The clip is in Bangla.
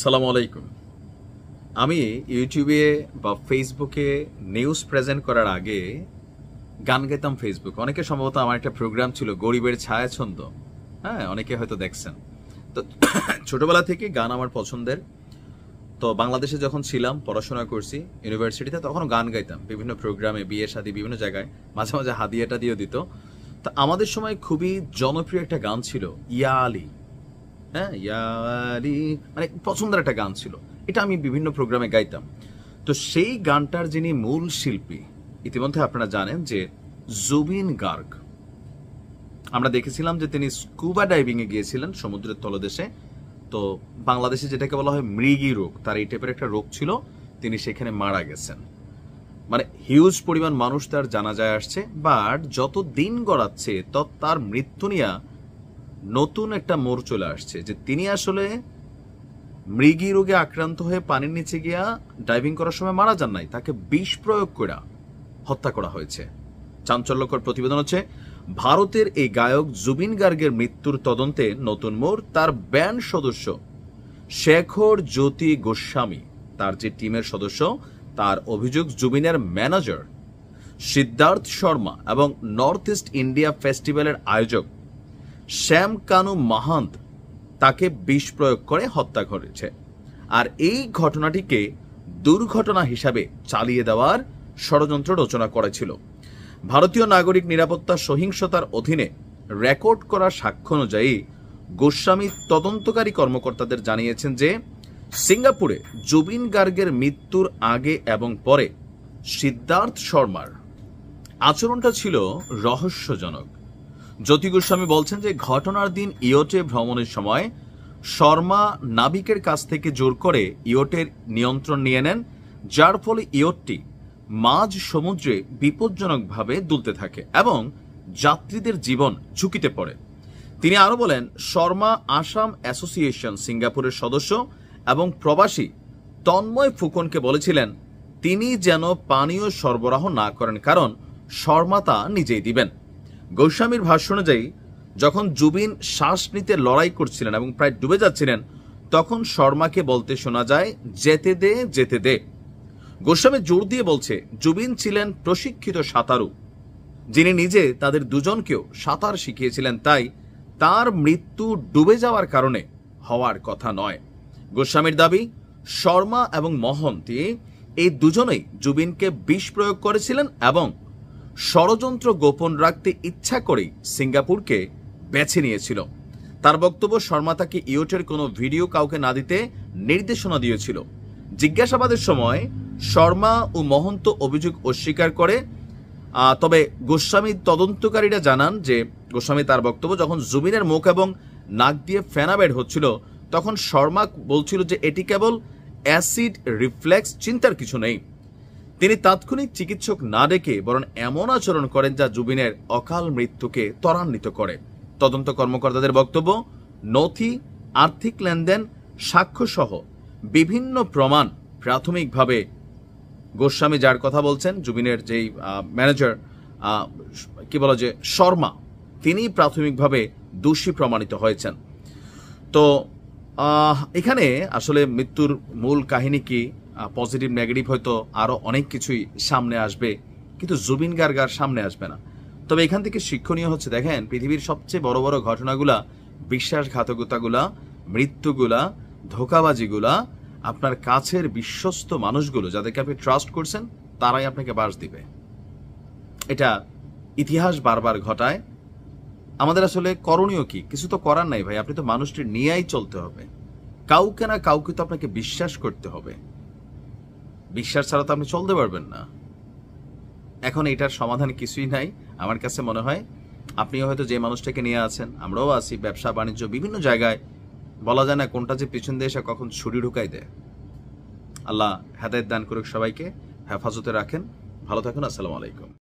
সালামু আলাইকুম। আমি ইউটিউবে বা ফেসবুকে নিউজ প্রেজেন্ট করার আগে গান গাইতাম ফেসবুকে। অনেকে সম্ভবত আমার একটা প্রোগ্রাম ছিল গরিবের ছায়াছন্দ, হ্যাঁ, অনেকে হয়তো দেখছেন। তো ছোটবেলা থেকে গান আমার পছন্দের। তো বাংলাদেশে যখন ছিলাম, পড়াশোনা করছি ইউনিভার্সিটিতে, তখন গান গাইতাম বিভিন্ন প্রোগ্রামে, বিয়ে শাদী বিভিন্ন জায়গায়, মাঝে মাঝে হাদিয়াটা দিয়েও দিত। তো আমাদের সময় খুবই জনপ্রিয় একটা গান ছিল ইয়া আলী। হ্যাঁ, ইয়া আলী মানে পছন্দের একটা গান ছিল, এটা আমি বিভিন্ন প্রোগ্রামে গাইতাম। তো সেই গানটার যিনি মূল শিল্পী, ইতিমধ্যে আপনারা জানেন যে জুবিন গার্গ। আমরা দেখেছিলাম যে তিনি স্কুবা ডাইভিং এ গিয়েছিলেন সমুদ্রের তলদেশে। তো বাংলাদেশে যেটাকে বলা হয় মৃগী রোগ, তার এই টাইপের একটা রোগ ছিল, তিনি সেখানে মারা গেছেন। মানে হিউজ পরিমাণ মানুষ তার জানাজায় আসছে, বাট যত দিন গড়াচ্ছে তত তার মৃত্যু নিয়ে নতুন একটা মোড় চলে আসছে যে তিনি আসলে মৃগী রোগে আক্রান্ত হয়ে পানির নিচে গিয়া ডাইভিং করার সময় মারা যান নাই, তাকে বিষ প্রয়োগ করে হত্যা করা হয়েছে। চাঞ্চল্যকর প্রতিবেদন হচ্ছে ভারতের এই গায়ক জুবিন গার্গের মৃত্যুর তদন্তে নতুন মোড়। তার ব্যান্ড সদস্য শেখর জ্যোতি গোস্বামী, তার যে টিমের সদস্য, তার অভিযোগ জুবিনের ম্যানেজার সিদ্ধার্থ শর্মা এবং নর্থ ইস্ট ইন্ডিয়া ফেস্টিভ্যালের আয়োজক শ্যাম কানু মাহান্ত তাকে বিষ প্রয়োগ করে হত্যা করেছে। আর এই ঘটনাটিকে দুর্ঘটনা হিসাবে চালিয়ে দেওয়ার ষড়যন্ত্র রচনা করেছিল। ভারতীয় নাগরিক নিরাপত্তা সহিংসতার অধীনে রেকর্ড করা সাক্ষ্য অনুযায়ী গোস্বামী তদন্তকারী কর্মকর্তাদের জানিয়েছেন যে সিঙ্গাপুরে জুবিন গার্গের মৃত্যুর আগে এবং পরে সিদ্ধার্থ শর্মার আচরণটা ছিল রহস্যজনক। জ্যোতি গোস্বামী বলছেন যে ঘটনার দিন ইয়টে ভ্রমণের সময় শর্মা নাবিকের কাছ থেকে জোর করে ইয়টের নিয়ন্ত্রণ নিয়ে নেন, যার ফলে ইয়টটি মাঝ সমুদ্রে বিপজ্জনকভাবে দুলতে থাকে এবং যাত্রীদের জীবন ঝুঁকিতে পড়ে। তিনি আরো বলেন, শর্মা আসাম অ্যাসোসিয়েশন সিঙ্গাপুরের সদস্য এবং প্রবাসী তন্ময় ফুকনকে বলেছিলেন তিনি যেন পানীয় সরবরাহ না করেন, কারণ শর্মা তা নিজেই দিবেন। গোস্বামীর ভাষ্য অনুযায়ী যখন জুবিন শ্বাস নিতে লড়াই করছিলেন এবং প্রায় ডুবে যাচ্ছিলেন, তখন শর্মাকে বলতে শোনা যায় যেতে দে যেতে দে। গোস্বামী জোর দিয়ে বলছে জুবিন ছিলেন প্রশিক্ষিত সাঁতারু, যিনি নিজে তাদের দুজনকেও সাঁতার শিখিয়েছিলেন, তাই তার মৃত্যু ডুবে যাওয়ার কারণে হওয়ার কথা নয়। গোস্বামীর দাবি শর্মা এবং মহন্তি এই দুজনেই জুবিনকে বিষ প্রয়োগ করেছিলেন এবং ষড়যন্ত্র গোপন রাখতে ইচ্ছা করেই সিঙ্গাপুরকে বেছে নিয়েছিল। তার বক্তব্য, শর্মা তাকে ইয়টের কোনো ভিডিও কাউকে না দিতে নির্দেশনা দিয়েছিল। জিজ্ঞাসাবাদের সময় শর্মা ও মহন্ত অভিযোগ অস্বীকার করে, তবে গোস্বামী তদন্তকারীরা জানান যে গোস্বামী তার বক্তব্য, যখন জুবিনের মুখ এবং নাক দিয়ে ফেনা বের হচ্ছিল তখন শর্মা বলছিল যে এটি কেবল অ্যাসিড রিফ্লেক্স, চিন্তার কিছু নেই। তিনি তাৎক্ষণিক চিকিৎসক না ডেকে বরং এমন আচরণ করেন যা জুবিনের অকাল মৃত্যুকে ত্বরান্বিত করে। তদন্ত কর্মকর্তাদের বক্তব্য, নথি, আর্থিক লেনদেন, সাক্ষ্য সহ বিভিন্ন প্রমাণ প্রাথমিকভাবে গোস্বামী যার কথা বলছেন, জুবিনের যেই ম্যানেজার কি বলা যে শর্মা, তিনি প্রাথমিকভাবে দোষী প্রমাণিত হয়েছেন। তো এখানে আসলে মৃত্যুর মূল কাহিনী কি, পজিটিভ নেগেটিভ হয়তো আরো অনেক কিছুই সামনে আসবে, কিন্তু জুবিন গার্গ আর সামনে আসবে না। তবে এখান থেকে শিক্ষণীয় হচ্ছে, দেখেন পৃথিবীর সবচেয়ে বড় বড় ঘটনাগুলা, বিশ্বাসঘাতকতাগুলা, মৃত্যুগুলা, ধোকাবাজিগুলা, আপনার কাছের বিশ্বস্ত মানুষগুলো যাদেরকে আপনি ট্রাস্ট করছেন তারাই আপনাকে বাস দিবে। এটা ইতিহাস বারবার ঘটায়। আমাদের আসলে করণীয় কি? কিছু তো করার নাই ভাই, আপনি তো মানুষটি নিয়েই চলতে হবে। কাউকে না কাউকে তো আপনাকে বিশ্বাস করতে হবে, বিশ্বাস ছাড়া তো আপনি চলতে পারবেন না। এখন এটার সমাধান কিছুই নাই আমার কাছে মনে হয়। আপনিও হয়তো যে মানুষটাকে নিয়ে আছেন, আমরাও আছি, ব্যবসা বাণিজ্য বিভিন্ন জায়গায়, বলা যায় না কোনটা যে পিছন দিয়ে এসে কখন ছুরি ঢুকাই দেয়। আল্লাহ হেদায়েত দান করুক সবাইকে, হেফাজতে রাখেন, ভালো থাকুন। আসসালামু আলাইকুম।